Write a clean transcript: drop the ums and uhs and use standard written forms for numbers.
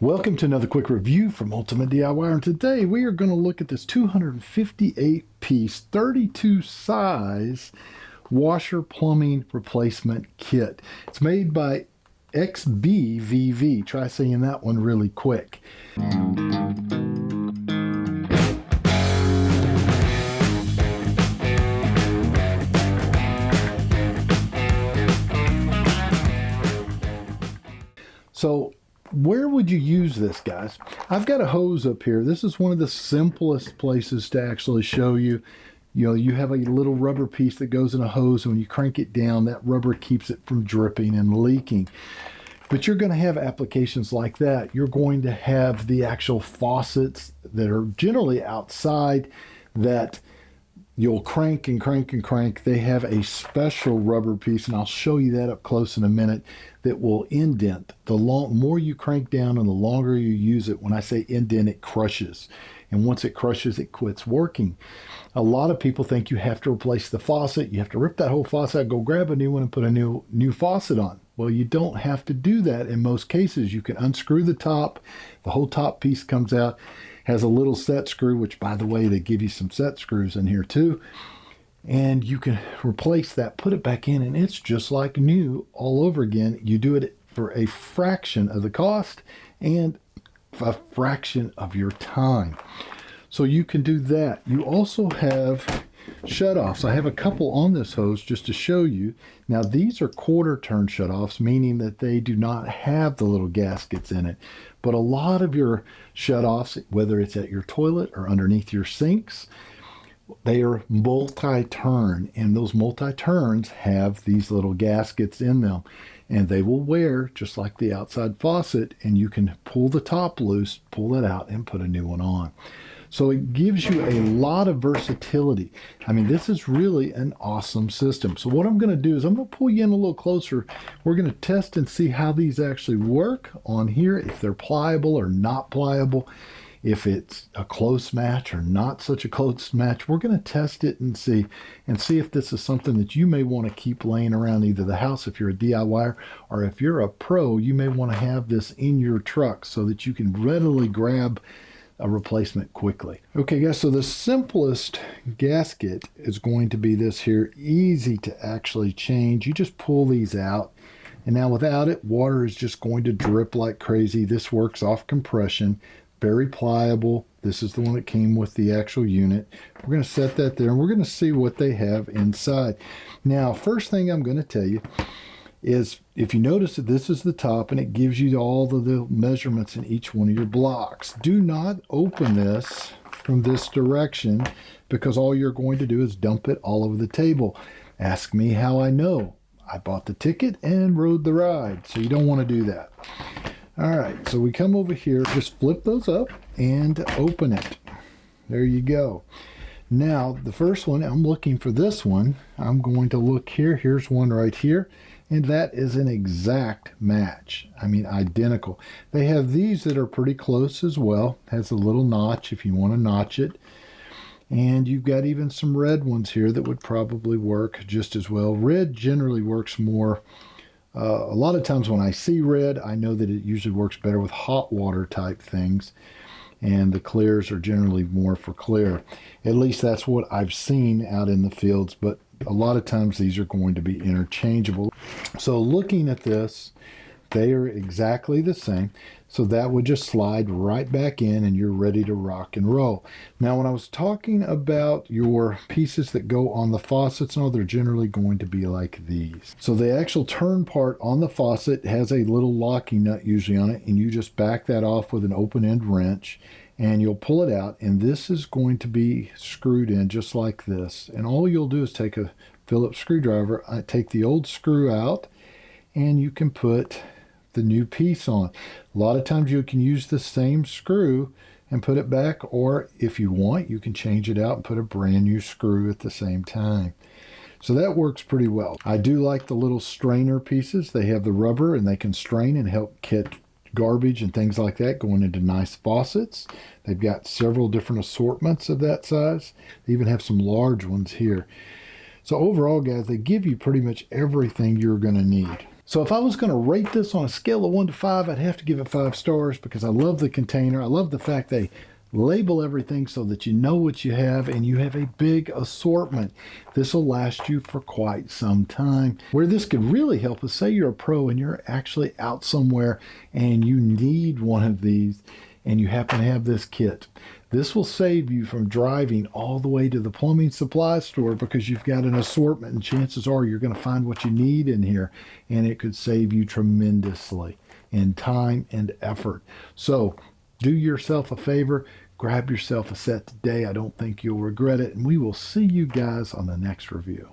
Welcome to another quick review from Ultimate DIY, and today we are going to look at this 258-piece, 32 size washer plumbing replacement kit. It's made by XBVV. Try saying that one really quick. So where would you use this, guys? I've got a hose up here. This is one of the simplest places to actually show you. You know, you have a little rubber piece that goes in a hose, and when you crank it down, that rubber keeps it from dripping and leaking. But you're going to have applications like that. You're going to have the actual faucets that are generally outside that you'll crank and crank and crank. They have a special rubber piece, and I'll show you that up close in a minute, that will indent. The more you crank down and the longer you use it, when I say indent, it crushes. And once it crushes, it quits working. A lot of people think you have to replace the faucet. You have to rip that whole faucet out, go grab a new one, and put a new faucet on. Well, you don't have to do that in most cases. You can unscrew the top. The whole top piece comes out. Has a little set screw, which, by the way, they give you some set screws in here too. And you can replace that, put it back in, and it's just like new all over again. You do it for a fraction of the cost and a fraction of your time. So you can do that. You also have shutoffs. I have a couple on this hose just to show you. Now, these are quarter turn shutoffs, meaning that they do not have the little gaskets in it. But a lot of your shutoffs, whether it's at your toilet or underneath your sinks, they are multi-turn, and those multi-turns have these little gaskets in them, and they will wear just like the outside faucet, and you can pull the top loose, pull it out, and put a new one on. So it gives you a lot of versatility. I mean, this is really an awesome system. So what I'm going to do is I'm going to pull you in a little closer. We're going to test and see how these actually work on here, if they're pliable or not pliable, if it's a close match or not such a close match. We're going to test it and see if this is something that you may want to keep laying around either the house if you're a DIYer, or if you're a pro, you may want to have this in your truck so that you can readily grab a replacement quickly. Okay, guys, so the simplest gasket is going to be this here. Easy to actually change. You just pull these out, and now without it, water is just going to drip like crazy. This works off compression. Very pliable. This is the one that came with the actual unit. We're going to set that there, and we're going to see what they have inside. Now, first thing I'm going to tell you is, if you notice that this is the top and it gives you all the measurements in each one of your blocks. Do not open this from this direction, because all you're going to do is dump it all over the table. Ask me how I know. I bought the ticket and rode the ride, so you don't want to do that. All right, so we come over here, just flip those up and open it. There you go. Now, the first one, I'm looking for this one. I'm going to look here. Here's one right here. And that is an exact match. I mean, identical. They have these that are pretty close as well. Has a little notch if you want to notch it. And you've got even some red ones here that would probably work just as well. Red generally works more. A lot of times when I see red, I know that it usually works better with hot water type things. And the clears are generally more for clear. At least that's what I've seen out in the fields, but a lot of times these are going to be interchangeable. So looking at this, they are exactly the same. So that would just slide right back in, and you're ready to rock and roll. Now, when I was talking about your pieces that go on the faucets, no, they're generally going to be like these. So the actual turn part on the faucet has a little locking nut usually on it, and you just back that off with an open end wrench, and you'll pull it out, and this is going to be screwed in just like this. And all you'll do is take a Phillips screwdriver, take the old screw out, and you can put the new piece on. A lot of times you can use the same screw and put it back, or if you want, you can change it out and put a brand new screw at the same time. So that works pretty well. I do like the little strainer pieces. They have the rubber, and they can strain and help catch garbage and things like that going into nice faucets. They've got several different assortments of that size. They even have some large ones here. So overall, guys, they give you pretty much everything you're going to need. So if I was going to rate this on a scale of 1 to 5, I'd have to give it 5 stars because I love the container. I love the fact they label everything so that you know what you have and you have a big assortment. This will last you for quite some time. Where this could really help is, say you're a pro and you're actually out somewhere and you need one of these and you happen to have this kit. This will save you from driving all the way to the plumbing supply store because you've got an assortment and chances are you're going to find what you need in here, and it could save you tremendously in time and effort. So do yourself a favor, grab yourself a set today. I don't think you'll regret it, and we will see you guys on the next review.